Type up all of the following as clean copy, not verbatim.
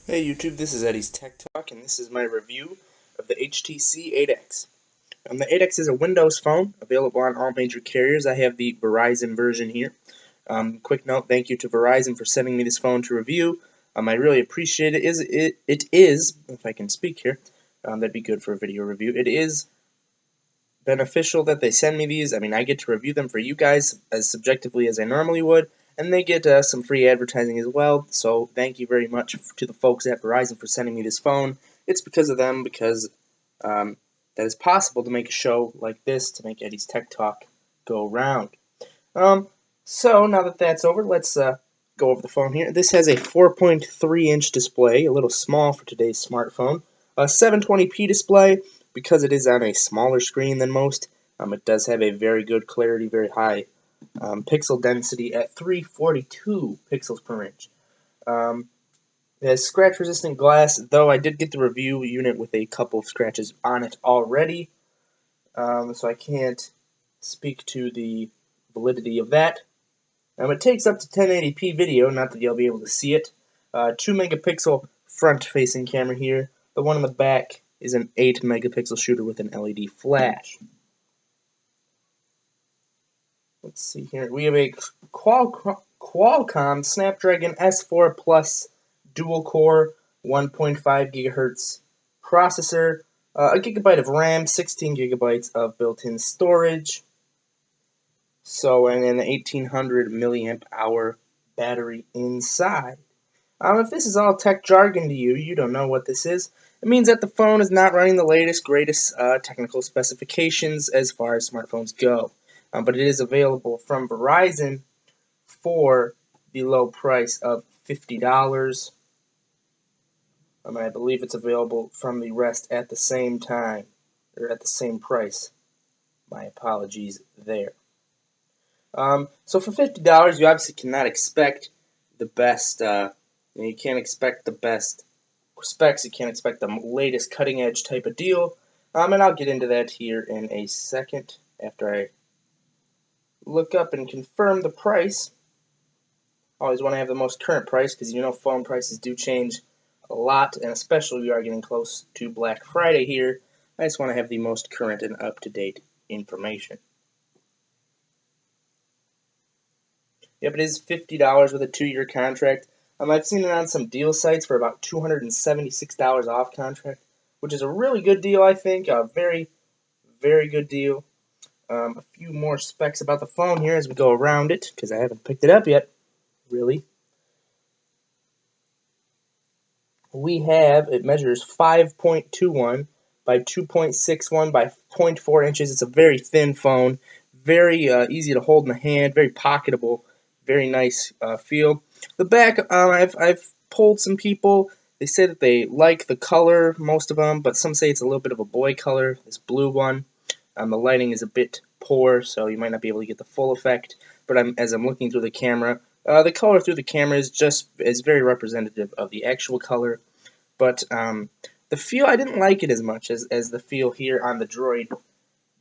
Hey YouTube, this is Eddie's Tech Talk, and this is my review of the HTC 8X. The 8X is a Windows phone, available on all major carriers. I have the Verizon version here. Quick note, thank you to Verizon for sending me this phone to review. I really appreciate it. It is, if I can speak here, that'd be good for a video review. It is beneficial that they send me these. I mean, I get to review them for you guys as subjectively as I normally would, and they get some free advertising as well. So thank you very much to the folks at Verizon for sending me this phone. It's because of them, because that it's possible to make a show like this, to make Eddie's Tech Talk go round. So now that that's over, let's go over the phone here. This has a 4.3-inch display, a little small for today's smartphone. A 720p display. Because it is on a smaller screen than most, it does have a very good clarity, very high pixel density at 342 pixels per inch. It has scratch-resistant glass, though I did get the review unit with a couple of scratches on it already, so I can't speak to the validity of that. It takes up to 1080p video, not that you'll be able to see it. 2-megapixel front-facing camera here. The one in the back is an 8-megapixel shooter with an LED flash. Let's see here. We have a Qualcomm Snapdragon S4 Plus dual-core 1.5 gigahertz processor, a gigabyte of RAM, 16 gigabytes of built-in storage, and an 1800 milliamp hour battery inside. If this is all tech jargon to you, you don't know what this is. It means that the phone is not running the latest, greatest technical specifications as far as smartphones go. But it is available from Verizon for the low price of $50. I believe it's available from the rest at the same time, or at the same price. My apologies there. So for $50, you obviously cannot expect the best. You can't expect the best specs. You can't expect the latest cutting-edge type of deal. And I'll get into that here in a second after I look up and confirm the price. Always want to have the most current price, because you know phone prices do change a lot, and especially we are getting close to Black Friday here. I just want to have the most current and up-to-date information. Yep, it is $50 with a 2-year contract. I've seen it on some deal sites for about $276 off contract, which is a really good deal, I think. A very, very good deal. A few more specs about the phone here as we go around it, because I haven't picked it up yet, really. It measures 5.21 by 2.61 by 0.4 inches. It's a very thin phone, very easy to hold in the hand, very pocketable, very nice feel. The back, I've polled some people. They say that they like the color, most of them, but some say it's a little bit of a boy color, this blue one. The lighting is a bit poor, so you might not be able to get the full effect, but as I'm looking through the camera, the color through the camera is very representative of the actual color, but the feel, I didn't like it as much as the feel here on the Droid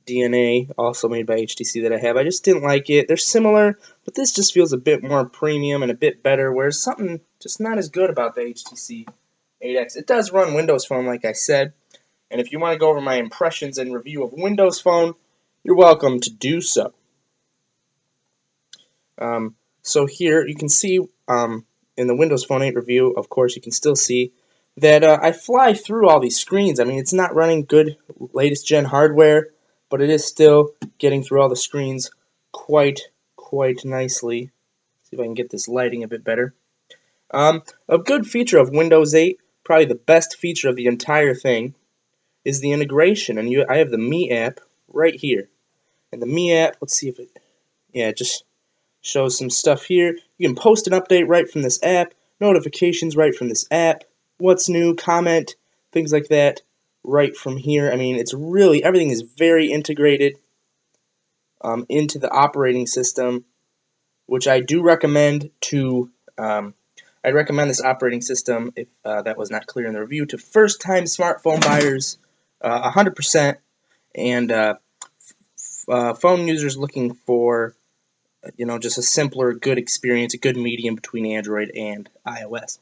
DNA, also made by HTC, that I have. I just didn't like it. They're similar, but this just feels a bit more premium and a bit better, whereas something just not as good about the HTC 8X. It does run Windows Phone, like I said, and if you want to go over my impressions and review of Windows Phone, you're welcome to do so. So here you can see in the Windows Phone 8 review, of course, you can still see that I fly through all these screens. I mean, it's not running good latest gen hardware, but it is still getting through all the screens quite nicely. See if I can get this lighting a bit better. A good feature of Windows 8, probably the best feature of the entire thing, is the integration. And I have the Me app right here. And the Me app, let's see if it just shows some stuff here. You can post an update right from this app, notifications right from this app, what's new, comment, things like that right from here. I mean, it's really, everything is very integrated into the operating system, which I do recommend to, I'd recommend this operating system, if that was not clear in the review, to first-time smartphone buyers 100%, and phone users looking for just a simpler, good experience, a good medium between Android and iOS.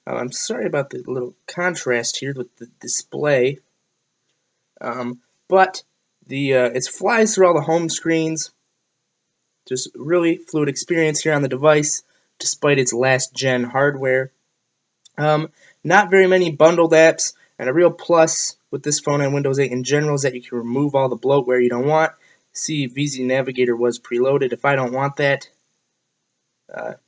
I'm sorry about the little contrast here with the display, but it flies through all the home screens. Just really fluid experience here on the device, despite its last-gen hardware. Not very many bundled apps, and a real plus with this phone and Windows 8 in general is that you can remove all the bloatware you don't want. See, VZ Navigator was preloaded. If I don't want that, let's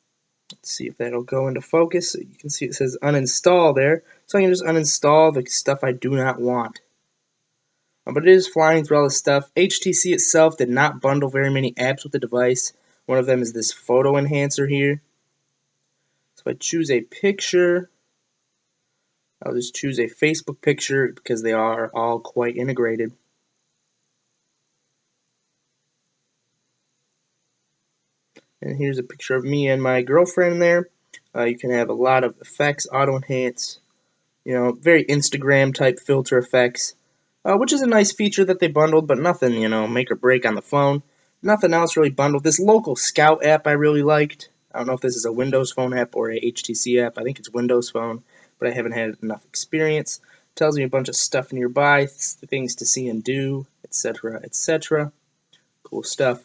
see if that'll go into focus. You can see it says uninstall there, so I can just uninstall the stuff I do not want. But it is flying through all this stuff. HTC itself did not bundle very many apps with the device. One of them is this photo enhancer here. So if I choose a picture, I'll just choose a Facebook picture because they are all quite integrated. And here's a picture of me and my girlfriend there. You can have a lot of effects, auto enhance, very Instagram type filter effects, which is a nice feature that they bundled, but nothing, make or break on the phone. Nothing else really bundled. This local Scout app I really liked. I don't know if this is a Windows Phone app or a HTC app. I think it's Windows Phone, but I haven't had enough experience. It tells me a bunch of stuff nearby, things to see and do, etc., etc. Cool stuff.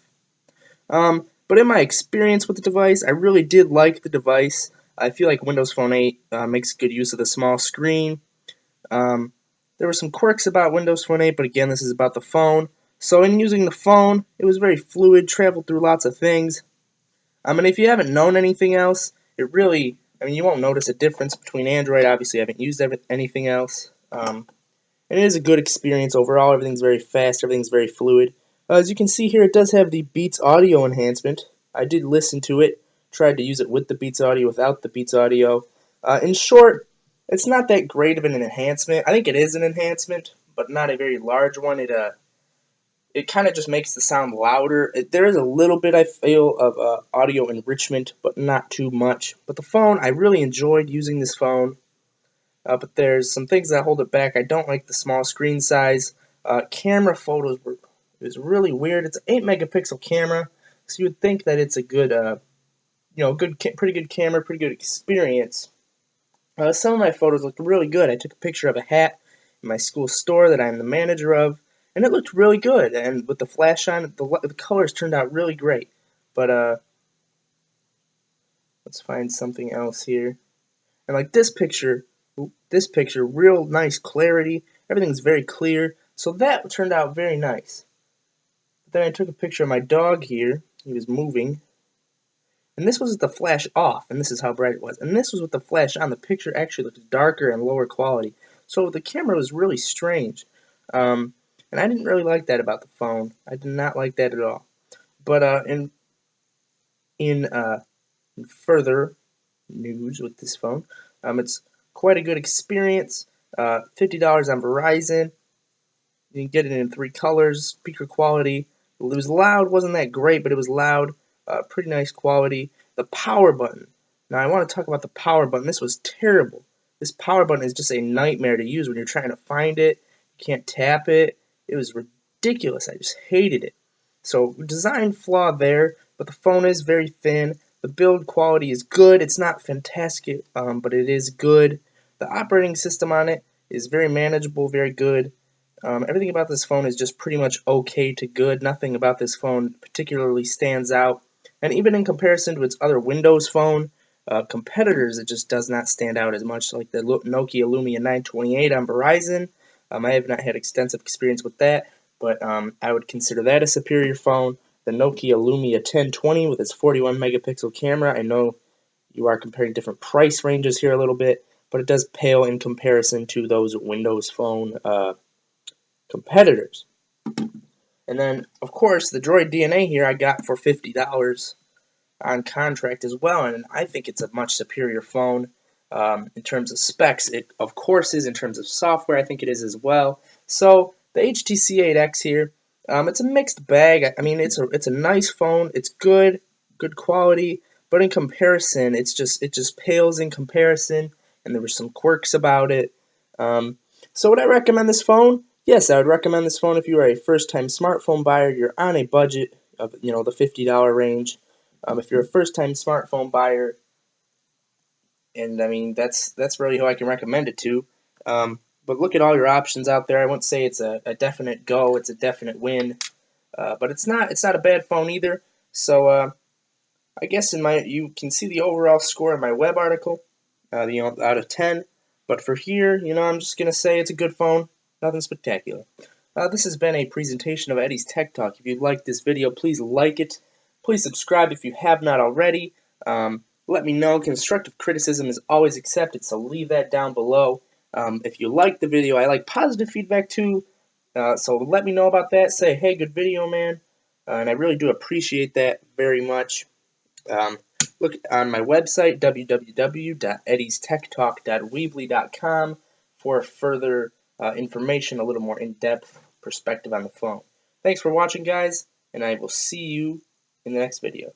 But in my experience with the device, I really did like the device. I feel like Windows Phone 8 makes good use of the small screen. There were some quirks about Windows Phone 8, but again, this is about the phone. So in using the phone, it was very fluid, traveled through lots of things. And if you haven't known anything else, it really, you won't notice a difference between Android. Obviously, I haven't used anything else. And it is a good experience overall. Everything's very fast, everything's very fluid. As you can see here, it does have the Beats audio enhancement. I did listen to it, tried to use it with the Beats audio, without the Beats audio. In short, it's not that great of an enhancement. I think it is an enhancement, but not a very large one. It kind of just makes the sound louder. There is a little bit, I feel, of audio enrichment, but not too much. But the phone, I really enjoyed using this phone. But there's some things that hold it back. I don't like the small screen size. Camera photos is really weird. It's an 8 megapixel camera, so you would think that it's a good, pretty good camera, pretty good experience. Some of my photos looked really good. I took a picture of a hat in my school store that I'm the manager of, and it looked really good. And with the flash on, the colors turned out really great. But let's find something else here. And like this picture, real nice clarity. Everything's very clear. So that turned out very nice. But then I took a picture of my dog here. He was moving. And this was with the flash off, and this is how bright it was. And this was with the flash on. The picture actually looked darker and lower quality. So the camera was really strange. And I didn't really like that about the phone. I did not like that at all. But in further news with this phone, it's quite a good experience. $50 on Verizon. You can get it in 3 colors. Speaker quality. It was loud. Wasn't that great, but it was loud. Pretty nice quality. The power button. Now I want to talk about the power button. This was terrible. This power button is just a nightmare to use when you're trying to find it. You can't tap it. It was ridiculous. I just hated it. So design flaw there, but the phone is very thin. The build quality is good. It's not fantastic, but it is good. The operating system on it is very manageable, very good. Everything about this phone is just pretty much okay to good. Nothing about this phone particularly stands out. And even in comparison to its other Windows Phone competitors, it just does not stand out as much, like the Nokia Lumia 928 on Verizon. I have not had extensive experience with that, but I would consider that a superior phone. The Nokia Lumia 1020 with its 41 megapixel camera, I know you are comparing different price ranges here a little bit, but it does pale in comparison to those Windows Phone competitors. And then, of course, the Droid DNA here I got for $50 on contract as well, and I think it's a much superior phone in terms of specs. It, of course, is in terms of software. I think it is as well. So the HTC 8X here, it's a mixed bag. It's a nice phone. It's good quality, but in comparison, it just pales in comparison, and there were some quirks about it. So would I recommend this phone? Yes, I would recommend this phone if you are a first-time smartphone buyer. You're on a budget of the $50 range. If you're a first-time smartphone buyer, and I mean that's really who I can recommend it to. But look at all your options out there. I wouldn't say it's a definite go, it's a definite win, but it's not a bad phone either. So I guess you can see the overall score in my web article, out of 10. But for here, I'm just gonna say it's a good phone, nothing spectacular. This has been a presentation of Eddie's Tech Talk. If you liked this video, please like it. Please subscribe if you have not already. Let me know. Constructive criticism is always accepted, so leave that down below. If you like the video, I like positive feedback too. So let me know about that. Say, hey, good video, man. And I really do appreciate that very much. Look on my website, www.eddiestechtalk.weebly.com, for further information, a little more in-depth perspective on the phone. Thanks for watching, guys, and I will see you in the next video.